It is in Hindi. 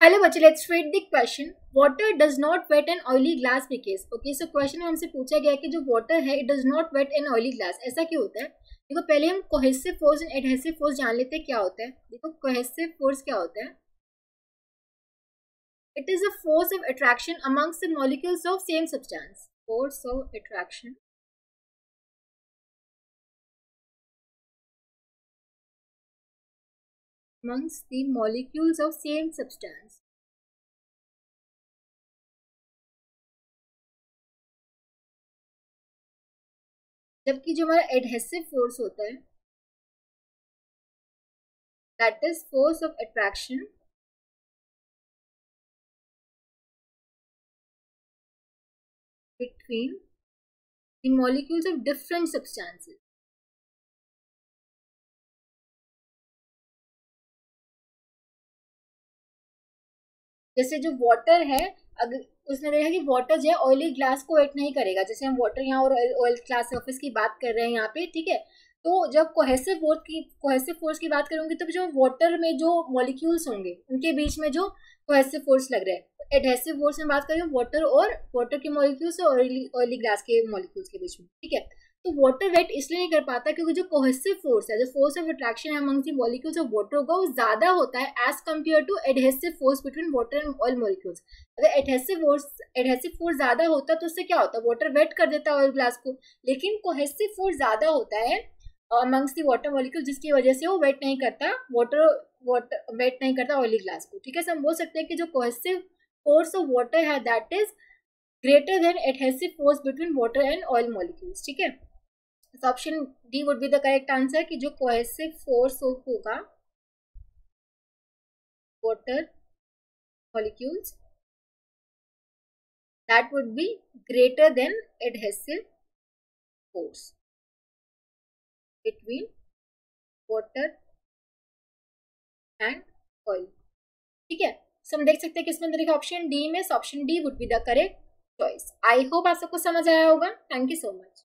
हेलो बच्चे, let's read the question. Water does not wet an oily glass because. Okay, so question में हमसे पूछा गया कि जो वाटर है it does not wet an oily glass. ऐसा क्यों होता है? देखो, पहले हम cohesive force and adhesive force जान लेते हैं क्या होता है. देखो, कोहेसिव फोर्स क्या होता है? It is a force of attraction amongst the molecules of same substance. Force of attraction amongst the molecules of same substance. जबकि जो हमारा एडहेसिव फोर्स होता है that is force of attraction between the molecules of different substances. जैसे जो वाटर है, अगर उसने देखा कि वाटर जो है ऑयली ग्लास को वेट नहीं करेगा, जैसे हम वाटर यहाँ और ऑयल ग्लास सरफेस की बात कर रहे हैं यहाँ पे, ठीक है. तो जब कोहेसिव फोर्स की बात करूंगी तो जो वाटर में जो मॉलिक्यूल्स होंगे उनके बीच में जो कोहेसिव फोर्स लग रहा है. एडहेसिव फोर्स में बात करें वाटर के मॉलिक्यूल्स और ऑयली ग्लास के मॉलिक्यूल्स के बीच में, ठीक है. तो वाटर वेट इसलिए नहीं कर पाता क्योंकि जो कोहेसिव फोर्स है, जो फोर्स ऑफ अट्रैक्शन है among the molecules of water होगा, वो ज्यादा होता है as compare to adhesive force between water and oil molecules. अगर एडहेसिव फोर्स ज्यादा होता तो उससे क्या होता है? वाटर वेट कर देता ऑयल ग्लास को. लेकिन कोहेसिव फोर्स ज्यादा होता है अमंग्स दी वाटर मॉलिक्यूल, जिसकी वजह से वो वेट नहीं करता वेट नहीं करता ऑयली ग्लास को, ठीक है. हम बोल सकते हैं कि जो कोहेसिव फोर्स ऑफ वाटर है that is greater than adhesive force between water and oil molecules, ठीक है. Option D would be the correct answer कि जो कोहेसिव फोर्स होगा water molecules that would be greater than adhesive force between water and oil, ठीक है. सो हम देख सकते हैं किसमें अंदर ऑप्शन डी में, option D would be the correct choice. I hope आप सबको समझ आया होगा. Thank you so much.